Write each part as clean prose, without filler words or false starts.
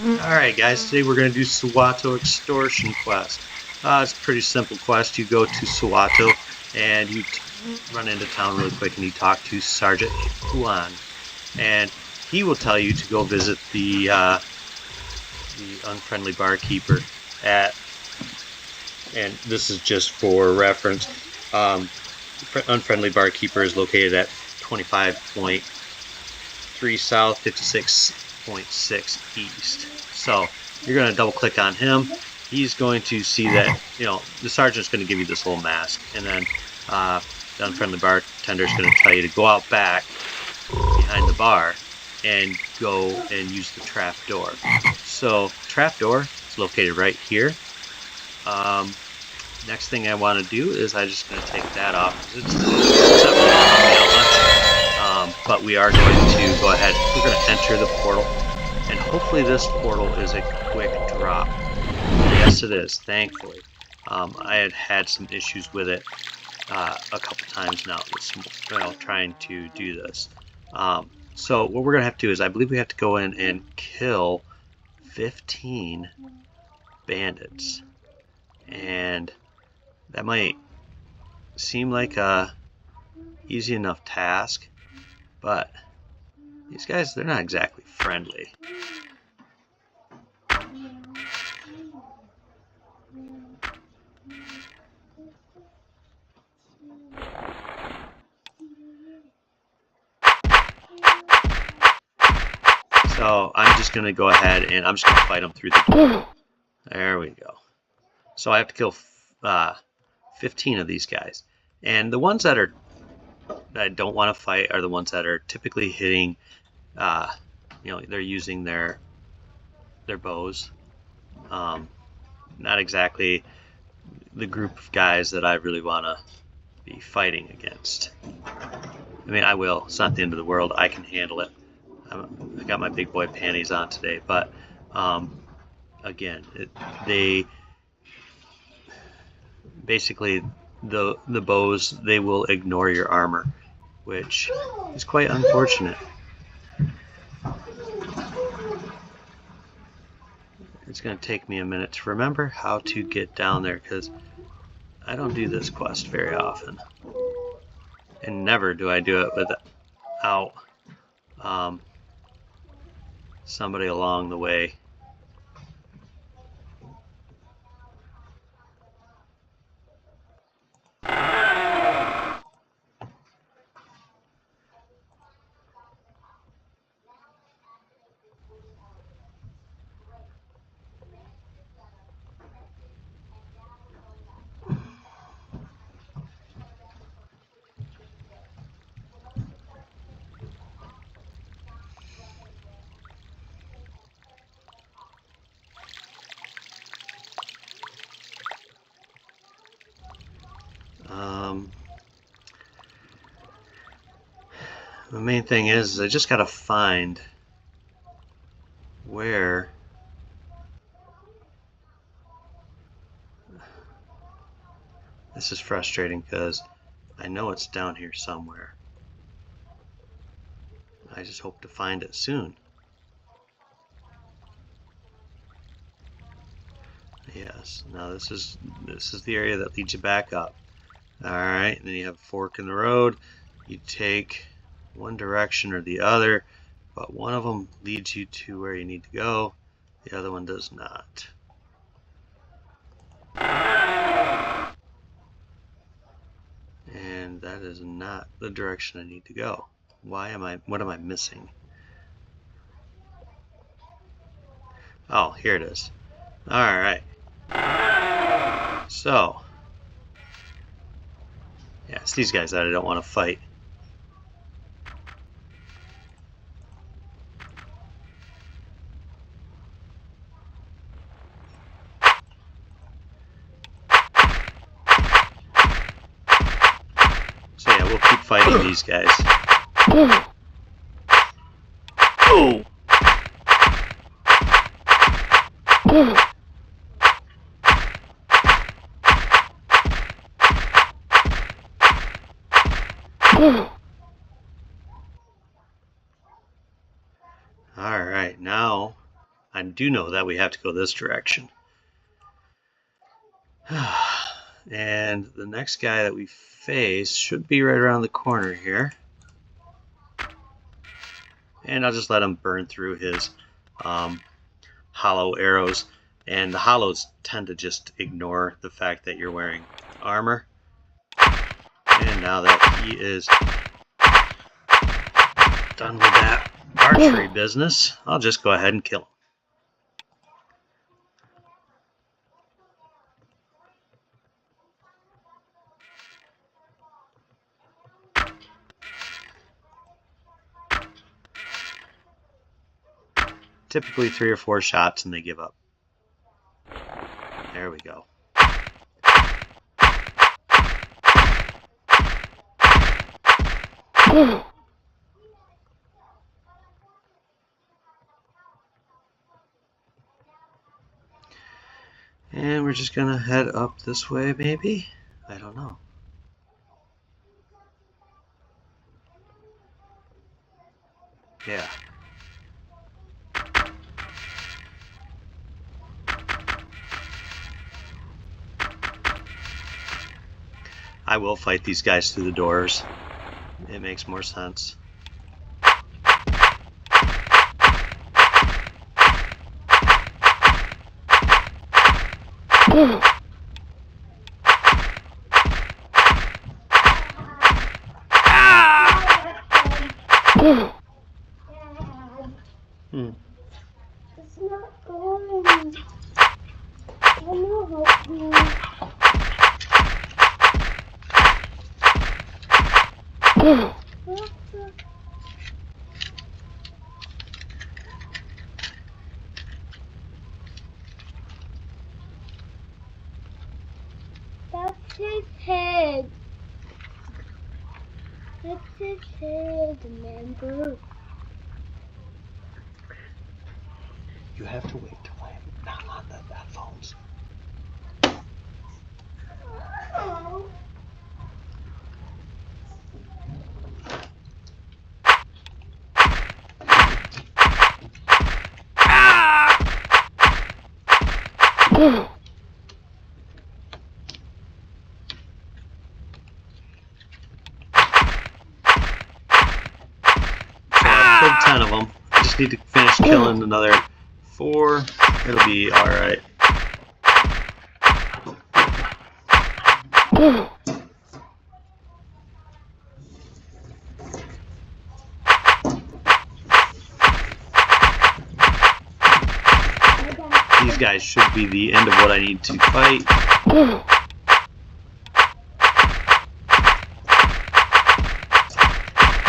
Alright guys, today we're going to do Sawato Extortion quest. It's a pretty simple quest. You go to Sawato and you run into town really quick and you talk to Sergeant Huan. And he will tell you to go visit the unfriendly barkeeper at, and this is just for reference, unfriendly barkeeper is located at 25.3 south, 56.6 east. So you're going to double click on him. He's going to see that, the sergeant's going to give you this little mask, and then the unfriendly bartender is going to tell you to go out back behind the bar and go and use the trap door. So trap door is located right here. Next thing I want to do is I'm just going to take that off because it's not really going to help me out much. But we are going to go ahead. We're going to enter the portal, and hopefully this portal is a quick drop. Yes, it is. Thankfully, I had some issues with it a couple times now. Trying to do this. So what we're going to have to do is, I believe we have to go in and kill 15 bandits, and that might seem like a easy enough task, but these guys, they're not exactly friendly. So I'm just going to go ahead and I'm just going to fight them through the door. There we go. So I have to kill 15 of these guys. And the ones that I don't want to fight are the ones that are typically hitting, they're using their bows. Not exactly the group of guys that I really want to be fighting against. I mean, I will. It's not the end of the world. I can handle it. I got my big boy panties on today, but again, they basically the bows, they will ignore your armor, which is quite unfortunate. It's going to take me a minute to remember how to get down there because I don't do this quest very often, and never do I do it without somebody along the way. The main thing is I just gotta find where this is frustrating because I know it's down here somewhere. I just hope to find it soon. Yes, now this is the area that leads you back up. Alright, and then you have a fork in the road. You take one direction or the other, but one of them leads you to where you need to go, the other one does not. And that is not the direction I need to go. What am I missing? Oh, here it is. Alright. So, yeah, it's these guys that I don't want to fight. So yeah, we'll keep fighting these guys. Oh! Alright, now I do know that we have to go this direction. And the next guy that we face should be right around the corner here. And I'll just let him burn through his hollow arrows. And the hollows tend to just ignore the fact that you're wearing armor. And now that he is done with that archery business, I'll just go ahead and kill him. Typically 3 or 4 shots and they give up. There we go. And we're just gonna head up this way, maybe? I don't know. Yeah. I will fight these guys through the doors. It makes more sense. It's not going. I know That's his head. That's his head, remember? You have to wait till I'm not on the headphones. Oh. So I killed 10 of them. I just need to finish killing another 4. It'll be alright. These guys should be the end of what I need to fight.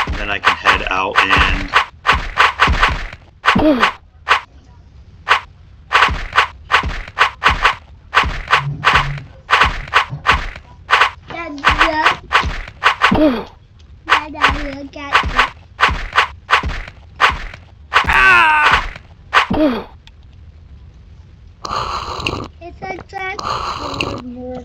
And then I can head out and Look at it's a transformer.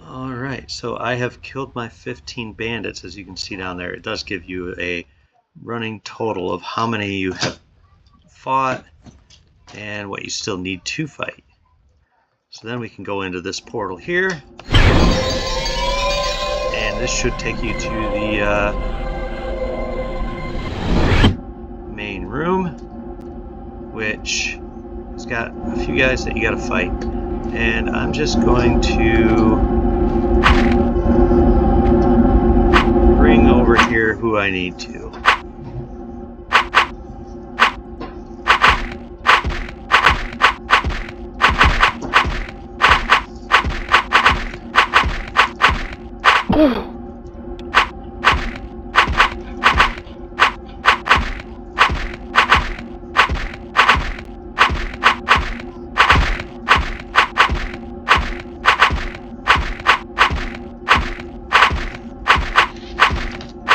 Alright, so I have killed my 15 bandits, as you can see down there. It does give you a running total of how many you have fought and what you still need to fight. So then we can go into this portal here, and this should take you to the main room, which has got a few guys that you gotta fight. And I'm just going to bring over here who I need to.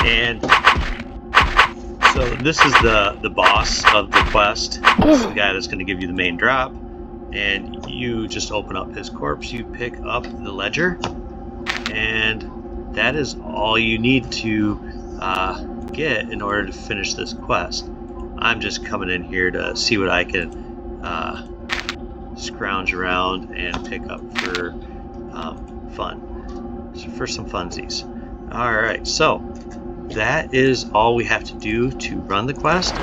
And so this is the boss of the quest. This is the guy that's going to give you the main drop. And you just open up his corpse, you pick up the ledger, and that is all you need to get in order to finish this quest. I'm just coming in here to see what I can scrounge around and pick up for fun. So for some funsies. Alright, so that is all we have to do to run the quest.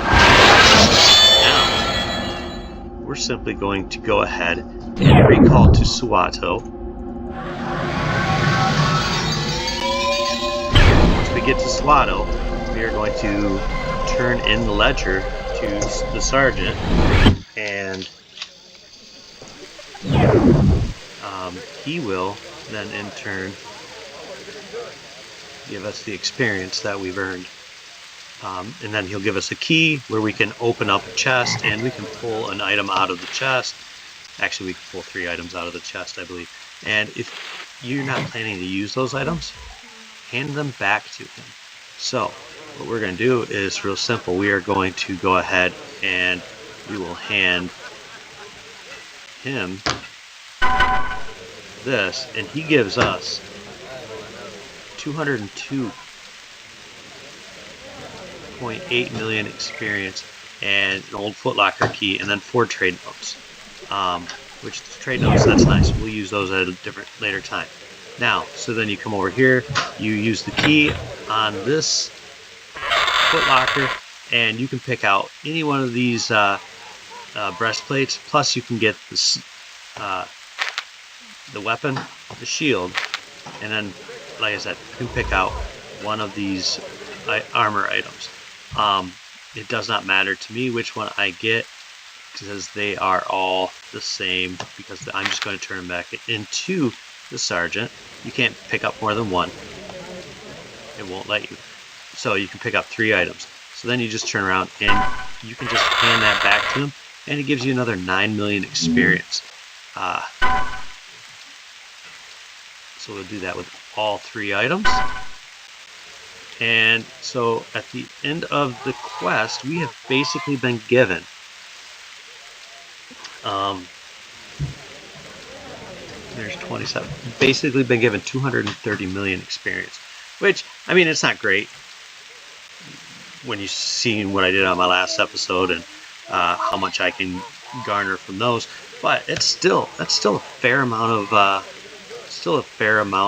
Now, we're simply going to go ahead and recall to Sawato. Once we get to Sawato, we are going to turn in the ledger to the sergeant, and he will then in turn give us the experience that we've earned. And then he'll give us a key where we can open up a chest and we can pull an item out of the chest. Actually, we can pull 3 items out of the chest, I believe. And if you're not planning to use those items, hand them back to him. So what we're going to do is real simple. We are going to go ahead and we will hand him this, and he gives us 202.8 million experience and an old footlocker key, and then 4 trade notes. Which trade notes, that's nice. We'll use those at a different later time. Now, so then you come over here, you use the key on this footlocker, and you can pick out any one of these breastplates. Plus, you can get this, the weapon, the shield, and then, like I said, you can pick out one of these armor items. It does not matter to me which one I get, because they are all the same, because I'm just going to turn them back into the sergeant. You can't pick up more than one. It won't let you. So you can pick up 3 items. So then you just turn around and you can just hand that back to him, and it gives you another 9 million experience. So we'll do that with all 3 items. And so at the end of the quest, we have basically been given there's 27. Basically been given 230 million experience, which, I mean, it's not great when you've seen what I did on my last episode and how much I can garner from those, but that's still a fair amount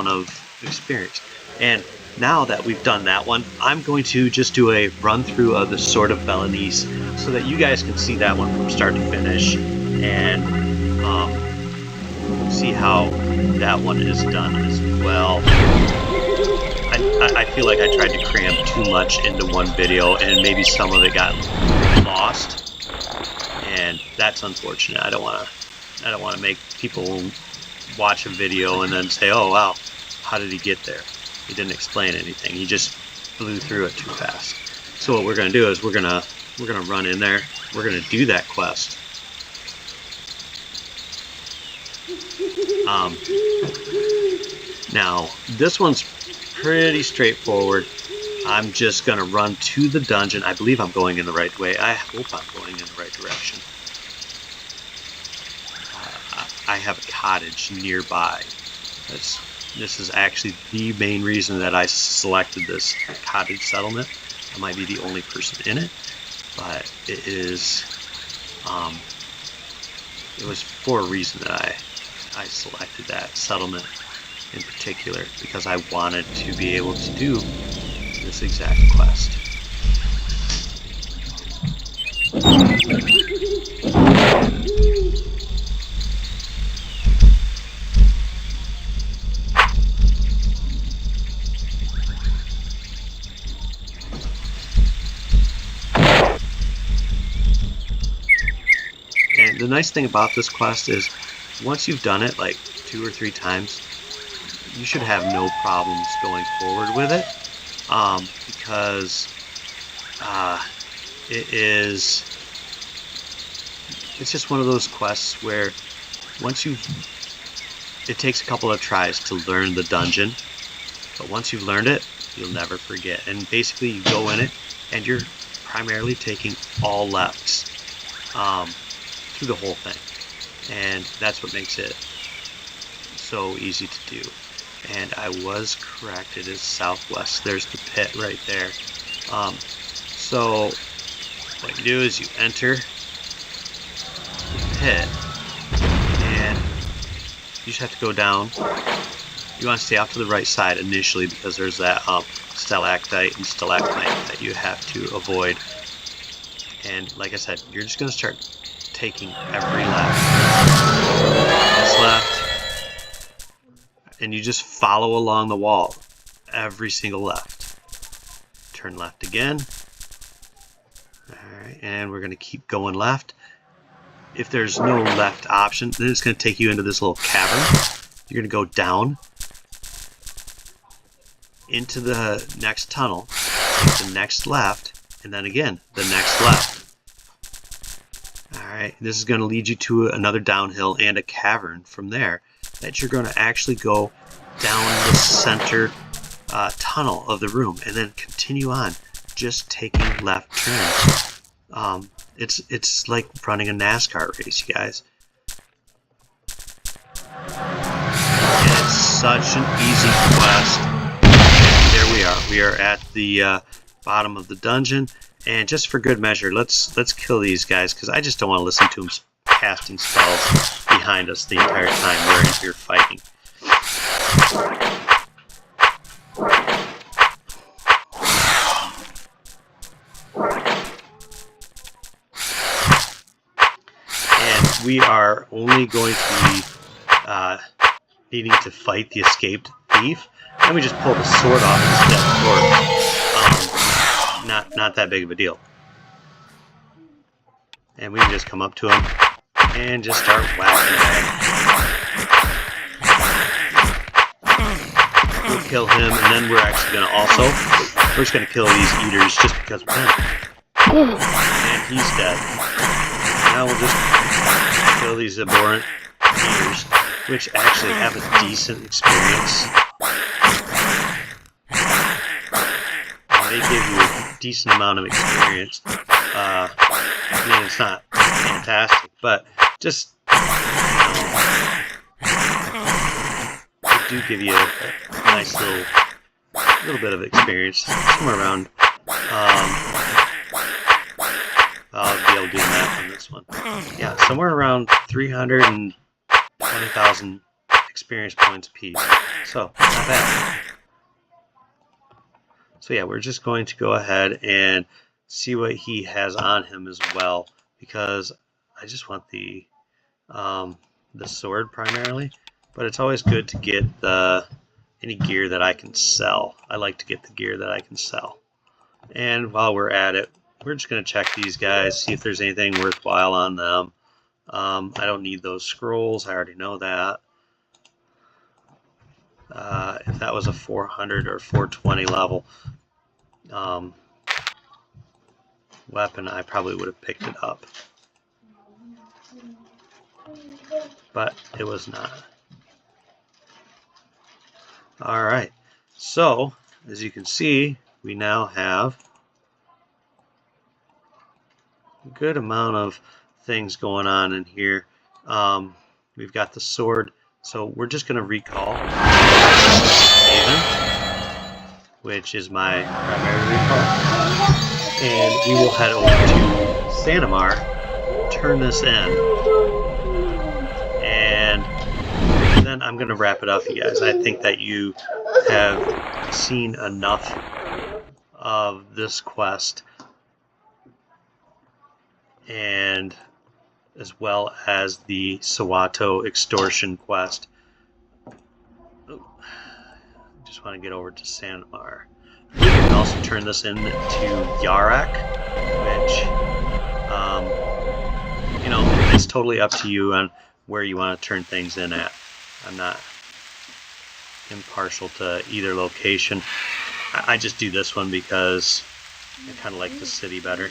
of experience. And now that we've done that one, I'm going to just do a run through of the Sword of Bellenesse so that you guys can see that one from start to finish and see how that one is done as well. I feel like I tried to cram too much into one video, and maybe some of it got lost, and that's unfortunate. I don't want to make people watch a video and then say, "Oh wow, how did he get there? He didn't explain anything. He just blew through it too fast." So what we're gonna do is we're gonna run in there. We're gonna do that quest. Now this one's pretty straightforward. I'm just gonna run to the dungeon. I believe I'm going in the right way. I hope I'm going in the right direction. I have a cottage nearby. This is actually the main reason that I selected this cottage settlement. I might be the only person in it, but it is it was for a reason that I selected that settlement in particular, because I wanted to be able to do this exact quest. And the nice thing about this quest is once you've done it like 2 or 3 times, you should have no problems going forward with it, because it's just one of those quests where it takes a couple of tries to learn the dungeon, but once you've learned it, you'll never forget. And basically you go in it and you're primarily taking all lefts through the whole thing, and that's what makes it so easy to do. And I was correct, it is southwest. There's the pit right there. So what you do is you enter the pit, and you just have to go down. You want to stay off to the right side initially because there's that stalactite and stalagmite that you have to avoid. And like I said, you're just going to start taking every left. This left. And you just follow along the wall. Every single left. Turn left again. Alright, and we're going to keep going left. If there's no left option, then it's going to take you into this little cavern. You're going to go down into the next tunnel, take the next left, and then again, the next left. Alright, this is going to lead you to another downhill and a cavern from there that you're going to actually go down the center tunnel of the room and then continue on, just taking left turns. It's like running a NASCAR race, you guys. And it's such an easy quest. There we are. We are at the bottom of the dungeon, and just for good measure, let's kill these guys because I just don't want to listen to them casting spells behind us the entire time we're in here fighting. And we are only going to be needing to fight the escaped thief. And we just pull the sword off instead. Not that big of a deal. And we can just come up to him and just start whacking at him. We'll kill him, and then we're actually going to we're just going to kill these eaters just because we can. And he's dead. Now we'll just kill these abhorrent eaters, which actually have a decent experience. They give you a decent amount of experience. I mean, it's not fantastic, but just, they do give you a nice little bit of experience. Somewhere around, I'll be able to do that on this one. Yeah, somewhere around 320,000 experience points apiece. So, not bad. So yeah, we're just going to go ahead and see what he has on him as well, because I just want the sword primarily, but it's always good to get any gear that I can sell. I like to get the gear that I can sell. And while we're at it, we're just going to check these guys, see if there's anything worthwhile on them. I don't need those scrolls, I already know that. If that was a 400 or 420 level weapon, I probably would have picked it up. But it was not. Alright, so as you can see, we now have a good amount of things going on in here. We've got the sword. So we're just going to recall Haven, which is my primary recall. And we will head over to Sanamar, turn this in, and then I'm going to wrap it up, you guys. I think that you have seen enough of this quest, and as well as the Sawato Extortion quest. Just want to get over to Sanamar. You can also turn this into Yarak, which, it's totally up to you on where you want to turn things in at. I'm not impartial to either location. I just do this one because I kind of like the city better.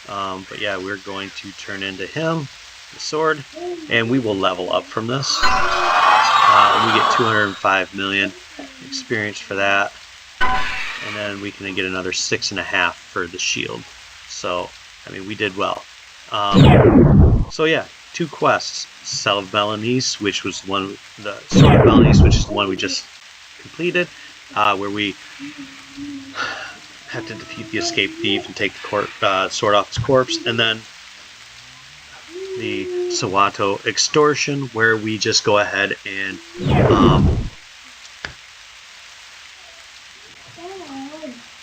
But yeah, we're going to turn into him, the sword, and we will level up from this. We get 205 million experience for that, and then we can get another 6.5 for the shield. So, I mean, we did well. So yeah, 2 quests: Sword of Bellenesse, which was the Sword of Bellenesse, which is the one we just completed, where we have to defeat the escaped thief and take the sword off his corpse, and then the Sawato Extortion, where we just go ahead and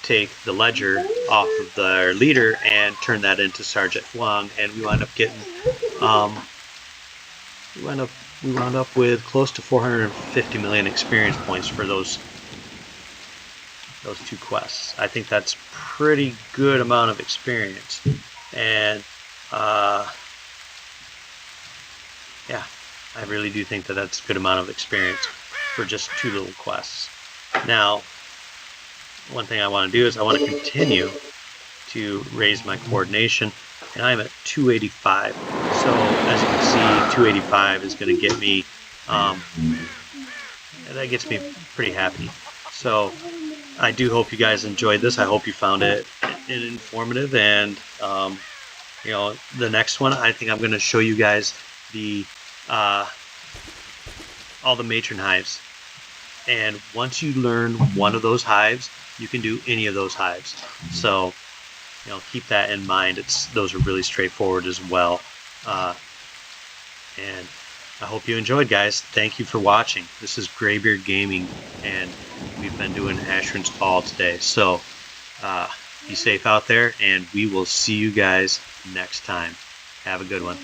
take the ledger off of their leader and turn that into Sergeant Huang, and we wind up getting we wound up with close to 450 million experience points for those two quests. I think that's pretty good amount of experience, and yeah, I really do think that that's a good amount of experience for just 2 little quests. Now, one thing I want to do is I want to continue to raise my coordination, and I'm at 285. So as you can see, 285 is going to get me, that gets me pretty happy. So I do hope you guys enjoyed this. I hope you found it informative, and you know, the next one, I think I'm going to show you guys the all the matron hives, and once you learn one of those hives, you can do any of those hives. So, you know, keep that in mind. Those are really straightforward as well. And I hope you enjoyed, guys. Thank you for watching. This is Graybeard Gaming, and we've been doing Asheron's Call today. So be safe out there, and we will see you guys next time. Have a good one.